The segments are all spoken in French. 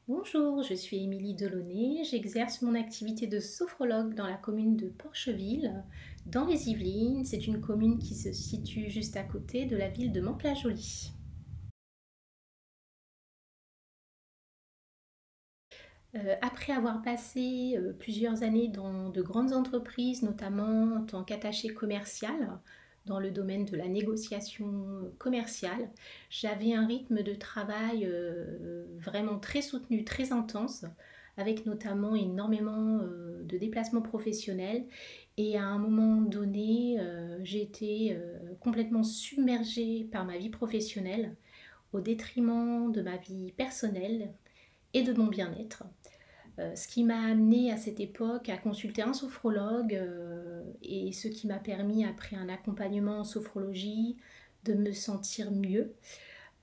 Bonjour, je suis Émilie Delaunay, j'exerce mon activité de sophrologue dans la commune de Porcheville, dans les Yvelines. C'est une commune qui se situe juste à côté de la ville de Mantes-la-Jolie. Après avoir passé plusieurs années dans de grandes entreprises, notamment en tant qu'attachée commerciale, dans le domaine de la négociation commerciale, j'avais un rythme de travail vraiment très soutenu, très intense, avec notamment énormément de déplacements professionnels. Et à un moment donné, j'ai été complètement submergée par ma vie professionnelle au détriment de ma vie personnelle et de mon bien-être. Ce qui m'a amené à cette époque à consulter un sophrologue et ce qui m'a permis, après un accompagnement en sophrologie, de me sentir mieux.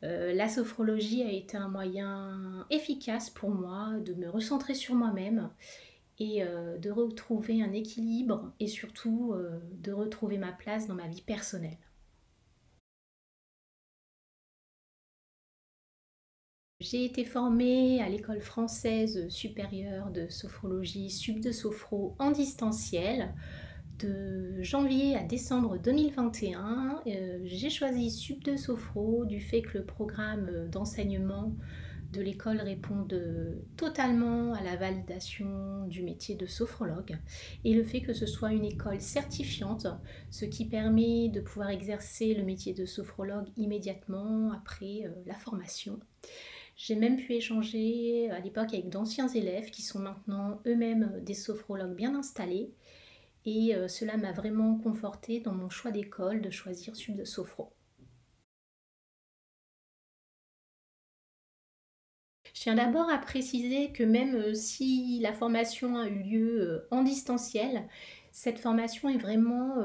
La sophrologie a été un moyen efficace pour moi de me recentrer sur moi-même et de retrouver un équilibre et surtout de retrouver ma place dans ma vie personnelle. J'ai été formée à l'école française supérieure de sophrologie Sup de Sophro en distanciel de janvier à décembre 2021. J'ai choisi Sup de Sophro du fait que le programme d'enseignement de l'école réponde totalement à la validation du métier de sophrologue et le fait que ce soit une école certifiante, ce qui permet de pouvoir exercer le métier de sophrologue immédiatement après la formation. J'ai même pu échanger à l'époque avec d'anciens élèves qui sont maintenant eux-mêmes des sophrologues bien installés et cela m'a vraiment confortée dans mon choix d'école de choisir Sup de Sophro. Je tiens d'abord à préciser que même si la formation a eu lieu en distanciel, cette formation est vraiment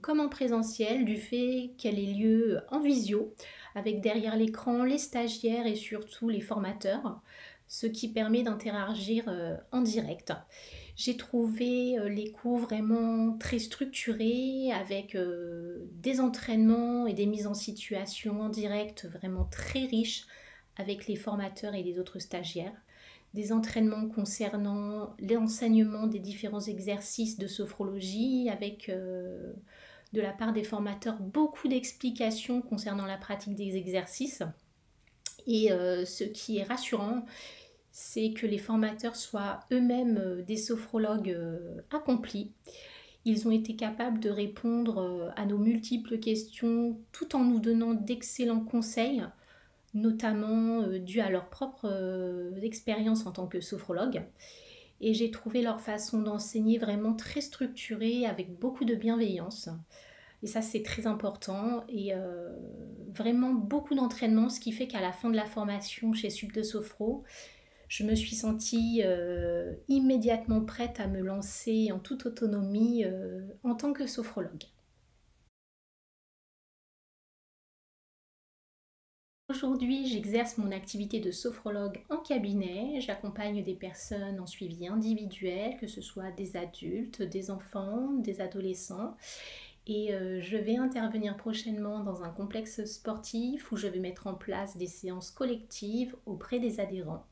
comme en présentiel du fait qu'elle ait lieu en visio, avec derrière l'écran les stagiaires et surtout les formateurs, ce qui permet d'interagir en direct. J'ai trouvé les cours vraiment très structurés, avec des entraînements et des mises en situation en direct vraiment très riches avec les formateurs et les autres stagiaires, des entraînements concernant l'enseignement des différents exercices de sophrologie avec de la part des formateurs beaucoup d'explications concernant la pratique des exercices. Et ce qui est rassurant, c'est que les formateurs soient eux-mêmes des sophrologues accomplis. Ils ont été capables de répondre à nos multiples questions tout en nous donnant d'excellents conseils, notamment dû à leur propre expérience en tant que sophrologue. Et j'ai trouvé leur façon d'enseigner vraiment très structurée, avec beaucoup de bienveillance. Et ça, c'est très important. Et vraiment beaucoup d'entraînement, ce qui fait qu'à la fin de la formation chez Sup de Sophro, je me suis sentie immédiatement prête à me lancer en toute autonomie en tant que sophrologue. Aujourd'hui, j'exerce mon activité de sophrologue en cabinet. J'accompagne des personnes en suivi individuel, que ce soit des adultes, des enfants, des adolescents. Et je vais intervenir prochainement dans un complexe sportif où je vais mettre en place des séances collectives auprès des adhérents.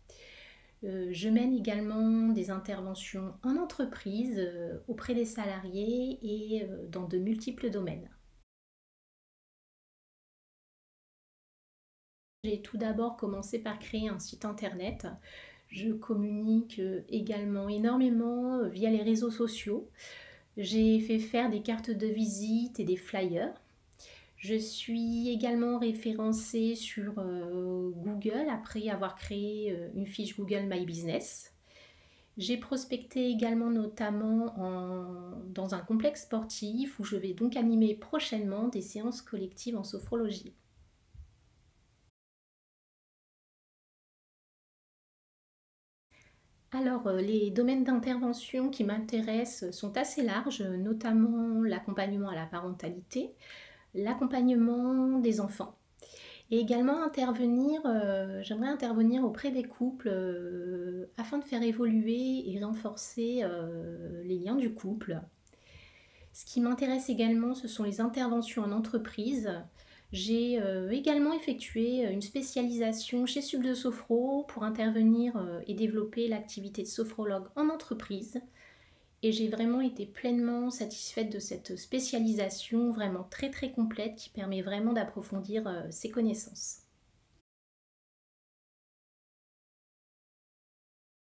Je mène également des interventions en entreprise auprès des salariés et dans de multiples domaines. J'ai tout d'abord commencé par créer un site internet. Je communique également énormément via les réseaux sociaux. J'ai fait faire des cartes de visite et des flyers. Je suis également référencée sur Google après avoir créé une fiche Google My Business. J'ai prospecté également notamment dans un complexe sportif où je vais donc animer prochainement des séances collectives en sophrologie. Alors, les domaines d'intervention qui m'intéressent sont assez larges, notamment l'accompagnement à la parentalité, l'accompagnement des enfants. Et également j'aimerais intervenir auprès des couples afin de faire évoluer et renforcer les liens du couple. Ce qui m'intéresse également, ce sont les interventions en entreprise, J'ai également effectué une spécialisation chez Sub de Sophro pour intervenir et développer l'activité de sophrologue en entreprise. Et j'ai vraiment été pleinement satisfaite de cette spécialisation, vraiment très très complète, qui permet vraiment d'approfondir ses connaissances.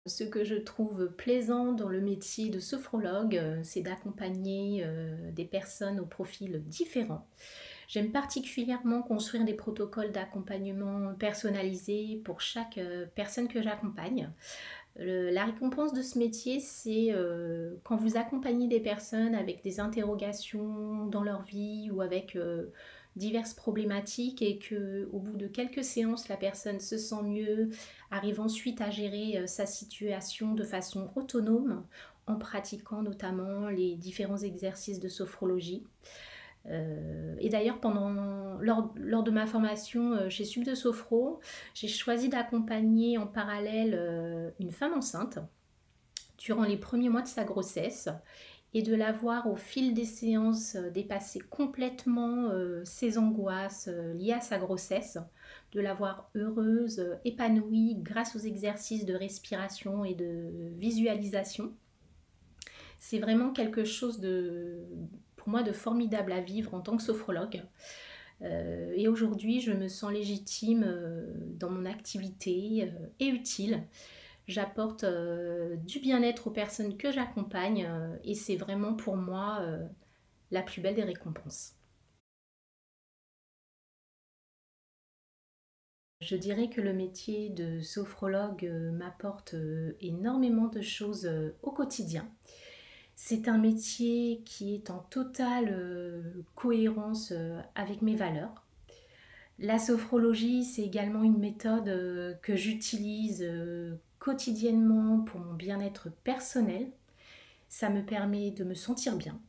Ce que je trouve plaisant dans le métier de sophrologue, c'est d'accompagner des personnes au profil différent. J'aime particulièrement construire des protocoles d'accompagnement personnalisés pour chaque personne que j'accompagne. La récompense de ce métier, c'est quand vous accompagnez des personnes avec des interrogations dans leur vie ou avec diverses problématiques et que au bout de quelques séances, la personne se sent mieux, arrive ensuite à gérer sa situation de façon autonome en pratiquant notamment les différents exercices de sophrologie. Et d'ailleurs, lors de ma formation chez Sub de Sophro, j'ai choisi d'accompagner en parallèle une femme enceinte durant les premiers mois de sa grossesse et de la voir au fil des séances dépasser complètement ses angoisses liées à sa grossesse, de la voir heureuse, épanouie grâce aux exercices de respiration et de visualisation. C'est vraiment quelque chose pour moi de formidable à vivre en tant que sophrologue. Et aujourd'hui, je me sens légitime dans mon activité et utile. J'apporte du bien-être aux personnes que j'accompagne et c'est vraiment pour moi la plus belle des récompenses. Je dirais que le métier de sophrologue m'apporte énormément de choses au quotidien. C'est un métier qui est en totale cohérence avec mes valeurs. La sophrologie, c'est également une méthode que j'utilise quotidiennement pour mon bien-être personnel. Ça me permet de me sentir bien.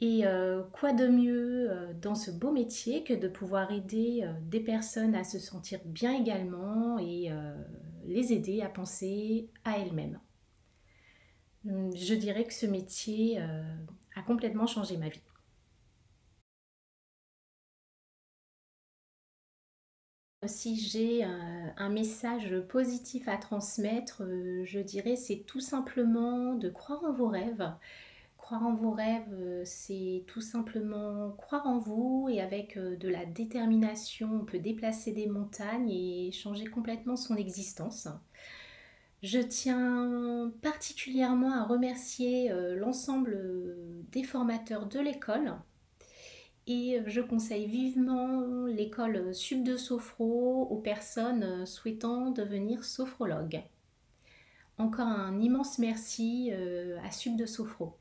Et quoi de mieux dans ce beau métier que de pouvoir aider des personnes à se sentir bien également et les aider à penser à elles-mêmes. Je dirais que ce métier a complètement changé ma vie. Si j'ai un message positif à transmettre, je dirais c'est tout simplement de croire en vos rêves. Croire en vos rêves, c'est tout simplement croire en vous et avec de la détermination, on peut déplacer des montagnes et changer complètement son existence. Je tiens particulièrement à remercier l'ensemble des formateurs de l'école et je conseille vivement l'école Sub de Sophro aux personnes souhaitant devenir sophrologue. Encore un immense merci à Sub de Sophro.